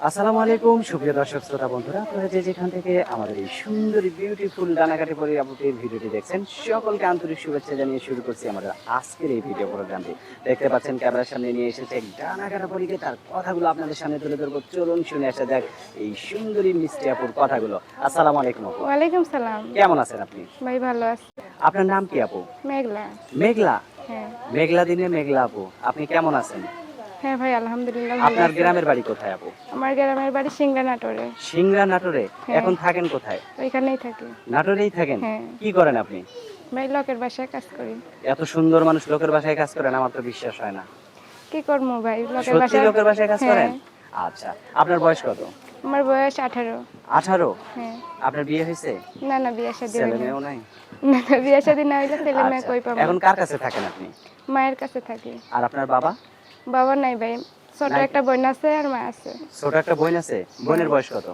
আসসালামু আলাইকুম সুপ্রিয় দর্শক শ্রোতা বন্ধুরা, আপনারা যে যেখান থেকে আমাদের এই সুন্দরী বিউটিফুল ডানাকাটি পরি আপুটির ভিডিওটি দেখছেন, সকলকে আন্তরিক শুভেচ্ছা জানিয়ে শুরু করছি আমাদের আজকের এই ভিডিও প্রোগ্রামটি। দেখতে পাচ্ছেন ক্যামেরার সামনে নিয়ে এসেছে ডানাকাটা পরীকে, তার কথাগুলো আপনাদের সামনে তুলে ধরবো। চলুন শুনে আসা যাক এই সুন্দরী মিষ্টি আপুর কথাগুলো। আসসালামু আলাইকুম আপু। ওয়ালাইকুম সালাম। কেমন আছেন আপনি? ভাই ভালো আছি। আপনার নাম কি আপু? মেঘলা। মেঘলা? হ্যাঁ। মেঘলা দিনে মেঘলা আপু, আপনি কেমন আছেন? হ্যাঁ ভাই আলহামদুলিল্লাহ ভালো আপনার আছি। গ্রামের বাড়ি কোথায় আপু? আমার গ্রামের বাড়ি সিংড়া নাটোরে। সিংড়া নাটোরে? হ্যাঁ। এখন থাকেন কোথায়? ওইখানেই থাকি। নাটোরেই থাকেন? হ্যাঁ। কি করেন আপনি? ভাই লোকের বাসায় কাজ করি। এত সুন্দর মানুষ লোকের বাসায় কাজ করেন, আমার তো বিশ্বাস হয় না। কি করবো ভাই, লোকের সত্যি বাসায়। লোকের বাসায় কাজ করেন? হ্যাঁ। আচ্ছা, আপনার বয়স কত? আমার বয়স 18। 18? হ্যাঁ। আপনার বিয়ে হয়েছে? না না, বিয়ে শাদী ছেলে হয়নি। মেয়েও নাই? না না, বিয়ে শাদী না হইলে ছেলে মেয়ে আচ্ছা, কই পাবো। এখন কার কাছে থাকেন আপনি? মায়ের কাছে থাকি। আর আপনার বাবা? বাবা নাই ভাই, ছোট নাই? একটা বোন আছে আর মা আছে। ছোট একটা বোন আছে? বোনের বয়স কত?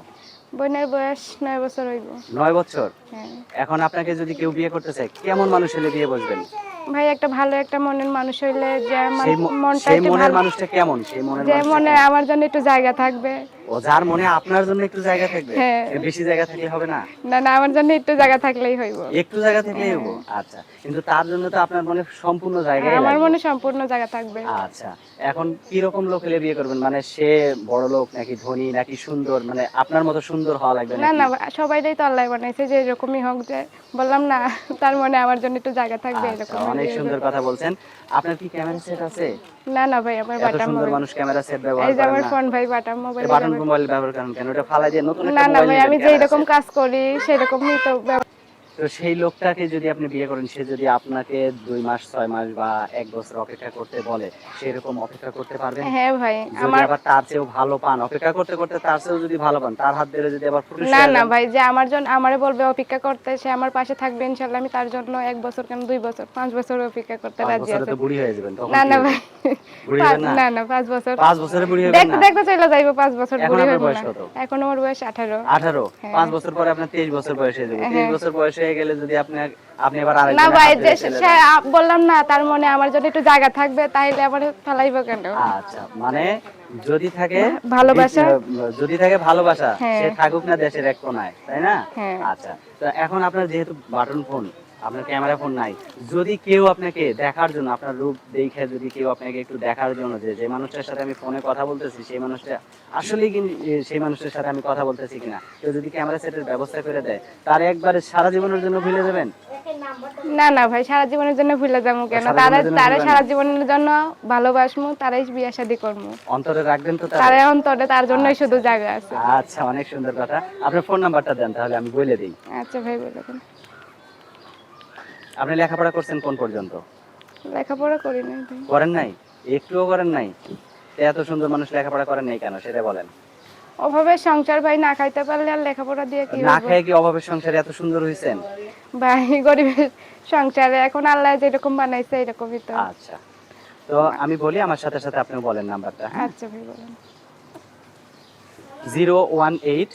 বোনের বয়স 9 বছর হইব। 9 বছর? হ্যাঁ। এখন আপনাকে যদি কেউ বিয়ে করতে চায়, কেমন মানুষ হলে বিয়ে বসবেন? ভাই একটা ভালো একটা মনের মানুষ হইলে, যে আমার মনটা সেই একটু মনের ভালো, মানুষটা কেমন? সেই মনের যে মানুষটা মনে কেমন? আমার জন্য একটু জায়গা থাকবে। ও, যার মনে আপনার জন্য একটু জায়গা থাকবে? হ্যাঁ। এর বেশি জায়গা থাকলে হবে না? না না, আমার জন্য একটু জায়গা থাকলেই হইব। একটু জায়গা থাকলেই হবো? আচ্ছা, কিন্তু তার জন্য তো আপনার মনে সম্পূর্ণ জায়গায় আমার লাগবে। মনে সম্পূর্ণ জায়গা থাকবে। আচ্ছা, এখন কি রকম লোক হলে বিয়ে করবেন? মানে সে বড় লোক নাকি ধনী নাকি সুন্দর, মানে আপনার মতো সুন্দর হওয়া লাগবে না নাকি? না, সবাইটাই তো আল্লাহ বানাইছে যে এরকমই হোক, যে বললাম না, তার মনে আমার জন্য একটু জায়গা থাকবে আচ্ছা, এরকম অনেক সুন্দর কথা বলছেন। আপনার কি ক্যামেরা সেট আছে? না না ভাই, আমার এত বাটাম সুন্দর মোবাইল। মানুষ ক্যামেরা সেট ব্যবহার এই যে করেন আমার না? ফোন ভাই, বাটাম মোবাইল। বাটন মোবাইল ব্যবহার করেন কেন? ওটা ফালাই দিয়ে নতুন একটা না না মোবাইল ভাই, নেবেন আমি যে ক্যামেরা এরকম সেট। কাজ করি সেরকমই তো তো সেই লোকটাকে যদি আপনি বিয়ে করেন, সে যদি আপনাকে 2 মাস 6 মাস বা 1 বছর অপেক্ষা করতে বলে, সেরকম অপেক্ষা করতে পারবেন? হ্যাঁ ভাই যদি আমার। আবার তার চেয়েও ভালো পান, অপেক্ষা করতে করতে তার চেয়েও যদি ভালো পান, তার হাত ধরে যদি আবার ফুটুস না হয়ে না যান? ভাই, যে আমার জন্য আমারে বলবে অপেক্ষা করতে, সে আমার পাশে থাকবে ইনশাআল্লাহ, আমি তার জন্য 1 বছর কেন 2 বছর 5 বছর অপেক্ষা করতে 5 রাজি বছরে আছি। তো বুড়ি হয়ে যাবেন, তখন না কি না হবে? ভাই, বুড়ি হবেন না? না না 5 বছর। 5 বছরে বুড়ি হবেন দেখতে না? দেখতে চলে যাইবো 5 বছর, এখন বুড়ি আপনার হইব বয়স না। কত? এখন আমার বয়স 18। 18? হ্যাঁ। 5 বছর পরে আপনার 23 বছর বয়স হয়ে যাবে। 23 হ্যাঁ। বছর বয়স হয়ে গেলে যদি আপনি আবার না আরেকজনের ভাই, হাত যে ধরে চলে সে যান। বললাম না, তার মনে আমার জন্য একটু জায়গা থাকবে, তাইলে আমার ফেলাইবো কেন? আচ্ছা, মানে যদি থাকে ভালোবাসা। যদি থাকে ভালোবাসা, হ্যাঁ। সে থাকুক না দেশের এক কোনায়, তাই না? হ্যাঁ। আচ্ছা, তো এখন আপনার যেহেতু বাটন ফোন, আপনার ক্যামেরা ফোন নাই, যদি কেউ আপনাকে দেখার জন্য, আপনার রূপ দেখে যদি কেউ আপনাকে একটু দেখার জন্য, যে মানুষটার সাথে আমি ফোনে কথা বলতেছি, সেই মানুষটা আসলেই কি সেই মানুষটার সাথে আমি কথা বলতেছি কিনা, কেউ যদি ক্যামেরা সেটের ব্যবস্থা করে দেয়, তার একবারে সারা জীবনের জন্য ভুলে যাবেন? না না ভাই, সারা জীবনের জন্য ভুলে যাবো কেন? সারা তারা জীবনের জন্য তারা ভুলবেন সারা না? জীবনের জন্য ভালোবাসমু, তারাই বিয়ে শাদী করবো। অন্তরে রাখবেন তো তারা তারে? অন্তরে, তার জন্যই শুধু জায়গা আছে। আচ্ছা, অনেক সুন্দর কথা। আপনার ফোন নাম্বারটা দেন তাহলে আমি বলে দিই। আচ্ছা ভাই, বলে দেন। আপনি লেখাপড়া করছেন কোন পর্যন্ত? লেখাপড়া করি নাই ভাই। করেন নাই? একটুও করেন নাই? তো এত সুন্দর মানুষ লেখাপড়া করেন নাই কেন, সেটা বলেন। অভাবে সংসার ভাই, না খাইতে পারলে আর লেখাপড়া দিয়ে কি না হবে? খেয়ে কি অভাবের সংসারে এত সুন্দর হয়েছেন? ভাই গরিবের সংসারে এখন আল্লাহ যেরকম বানাইছে এরকমই তো। আচ্ছা, তো আমি বলি, আমার সাথে সাথে আপনিও বলেন নাম্বারটা। হ্যাঁ, আচ্ছা ভাই বলেন। 018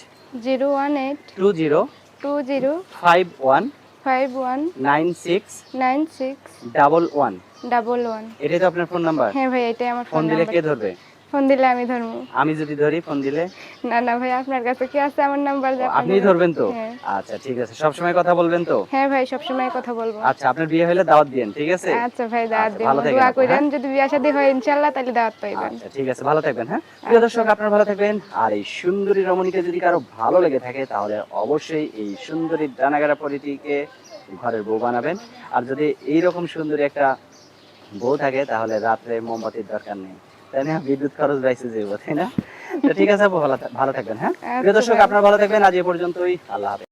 018 20 20 51 51 96 96 11। 11। এটাই তো আপনার ফোন নাম্বার? হ্যাঁ ভাই, এটাই আমার ফোন ফোন দিলে নাম্বার। কে ধরবে? ফোন দিলে আমি ধরবো। আমি যদি ধরি ফোন দিলে? না না ভাই, আপনার কাছে কি আছে আমার নাম্বার যে আপনি আপনিই ধরবেন তো? হ্যাঁ। আচ্ছা, ঠিক আছে। সবসময় কথা বলবেন তো? হ্যাঁ ভাই, সবসময় কথা বলবো। আচ্ছা, আপনার বিয়ে হলে দাওয়াত দিয়েন, ঠিক আছে? আচ্ছা ভাই, দাওয়াত আচ্ছা, দিন, ভালো থাকেন দোয়া আপু। হ্যাঁ, করেন যদি বিয়ে শাদী হয় ইনশাআল্লাহ, তাহলে দাওয়াত পাইবেন। আচ্ছা, ঠিক আছে, ভালো থাকবেন। হ্যাঁ, প্রিয় দর্শক, আপনারা ভালো থাকবেন। আর এই সুন্দরী রমণীকে যদি কারো ভালো লেগে থাকে, তাহলে অবশ্যই এই সুন্দরী ডানাগাড়া পরিটিকে ঘরের বউ বানাবেন। আর যদি এইরকম সুন্দরী একটা বউ থাকে, তাহলে রাত্রে মোমবাতির দরকার নেই, তাই না? বিদ্যুৎ খরচ বাইসে যাবো, তাই না? তো ঠিক আছে আপু, ভালো থাকবেন। হ্যাঁ, প্রিয় আচ্ছা দর্শক, ভাই। আপনারা ভালো থাকবেন। আজ এ পর্যন্তই। আল্লাহ হাফেজ।